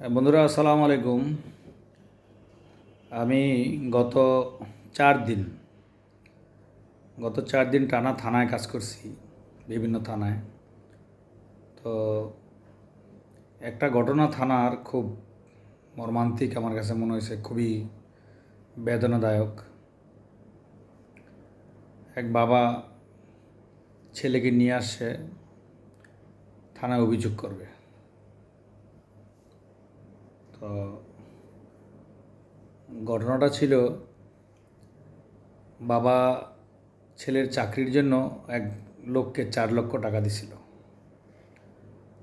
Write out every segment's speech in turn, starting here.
বন্ধুরা আসসালামু আলাইকুম। আমি গত 4 দিন টানা থানায় কাজ করছি, বিভিন্ন থানায়। তো একটা ঘটনা থানার খুব মর্মান্তিক আমার কাছে মনে হয়েছে, খুবই বেদনাদায়ক। এক বাবা ছেলেকে নিয়ে আসছে, থানায় অভিযোগ করবে। তো ঘটনাটা ছিল, বাবা ছেলের চাকরির জন্য এক লোককে 4 লক্ষ টাকা দিছিল।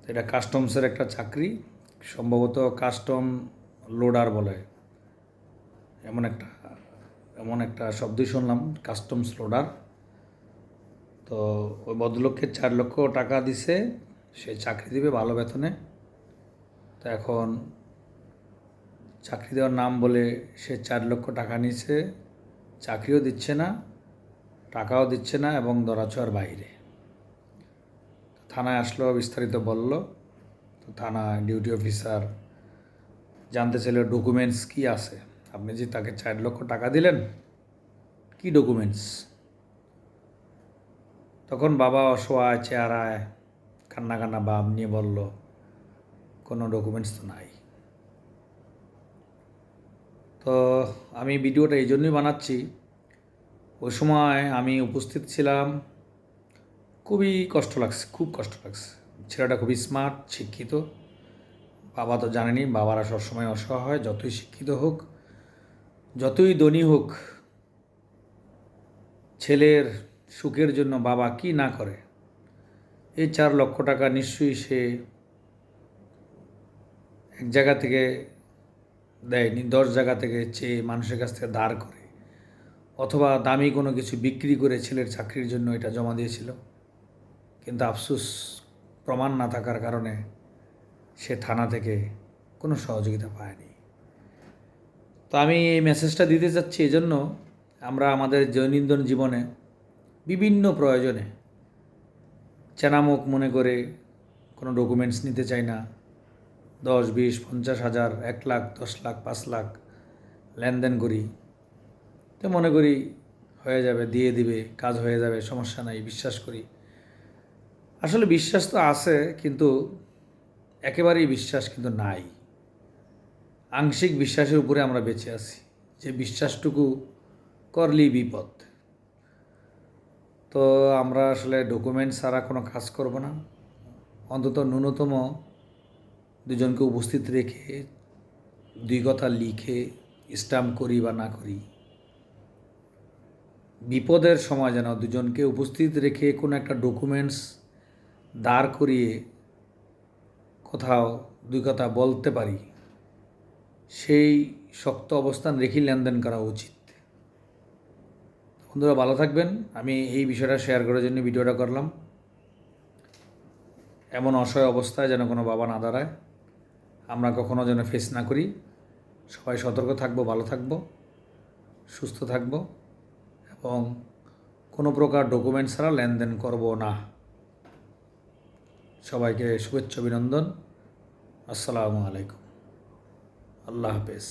এটা কাস্টমসের একটা চাকরি, সম্ভবত কাস্টম লোডার বলে, এমন একটা শব্দই শুনলাম, কাস্টমস লোডার। তো ওই ভদ্রলোককে 4 লক্ষ টাকা দিছে, সে চাকরি দিবে ভালো বেতনে। তো এখন চাকরি দেওয়ার নাম বলে সে 4 লক্ষ টাকা নিছে, চাকরিও দিচ্ছে না, টাকাও দিচ্ছে না, এবং ধরাছোঁয়ার বাইরে। থানায় আসলো, বিস্তারিত বলল। তো থানা ডিউটি অফিসার জানতে চাইল ডকুমেন্টস কি আছে, আপনি যে তাকে 4 লক্ষ টাকা দিলেন, কি ডকুমেন্টস? তখন বাবা অসহায় চেহারায় কান্না কান্না ভাব নিয়ে বলল, কোনো ডকুমেন্টস তো নাই। তো আমি ভিডিওটা এই জন্যই বানাচ্ছি, ওই সময় আমি উপস্থিত ছিলাম। খুবই কষ্ট লাগছে, খুব কষ্ট লাগছে। ছেলেটা খুবই স্মার্ট, শিক্ষিত। বাবা তো জানেনি, বাবারা সবসময় অসহায়, যতই শিক্ষিত হোক, যতই ধনী হোক, ছেলের সুখের জন্য বাবা কি না করে। এই 4 লক্ষ টাকা নিশ্চয়ই সে এক জায়গা থেকে দেয়নি, 10 জায়গা থেকে চেয়ে মানুষের কাছ থেকে ধার করে, অথবা দামি কোনো কিছু বিক্রি করে ছেলের চাকরির জন্য এটা জমা দিয়েছিল। কিন্তু আফসোস, প্রমাণ না থাকার কারণে সে থানা থেকে কোনো সহযোগিতা পায়নি। তো আমি এই মেসেজটা দিতে চাচ্ছি এজন্য, আমরা আমাদের দৈনন্দিন জীবনে বিভিন্ন প্রয়োজনে চেনামুখ মনে করে কোনো ডকুমেন্টস নিতে চাই না। 10, 20, 50 হাজার, 1 লাখ, 10 লাখ, 5 লাখ লেনদেন করি, তো মনে করি হয়ে যাবে, দিয়ে দিবে, কাজ হয়ে যাবে, সমস্যা নাই, বিশ্বাস করি। আসলে বিশ্বাস তো আছে, কিন্তু একেবারেই বিশ্বাস কিন্তু নাই। আংশিক বিশ্বাসের উপরে আমরা বেঁচে আছি, যে বিশ্বাসটুকু করলেই বিপদ। তো আমরা আসলে ডকুমেন্ট ছাড়া কোনো কাজ করব না। অন্তত ন্যূনতম দুজনকে উপস্থিত রেখে 2 কথা লিখে স্ট্যাম্প করি বা না করি, বিপদের সময় যেন দুজনকে উপস্থিত রেখে কোনো একটা ডকুমেন্টস দাঁড় করিয়ে কোথাও 2 কথা বলতে পারি, সেই শক্ত অবস্থান রেখেই লেনদেন করা উচিত। বন্ধুরা ভালো থাকবেন। আমি এই বিষয়টা শেয়ার করার জন্য ভিডিওটা করলাম। এমন অসহায় অবস্থায় যেন কোনো বাবা না দাঁড়ায়, আমরা কখনো যেন ফেস না করি। সবাই সতর্ক থাকবো, ভালো থাকবো, সুস্থ থাকবো, এবং কোনো প্রকার ডকুমেন্ট ছাড়া লেনদেন করব না। সবাইকে শুভেচ্ছা, অভিনন্দন। আসসালামু আলাইকুম। আল্লাহ হাফেজ।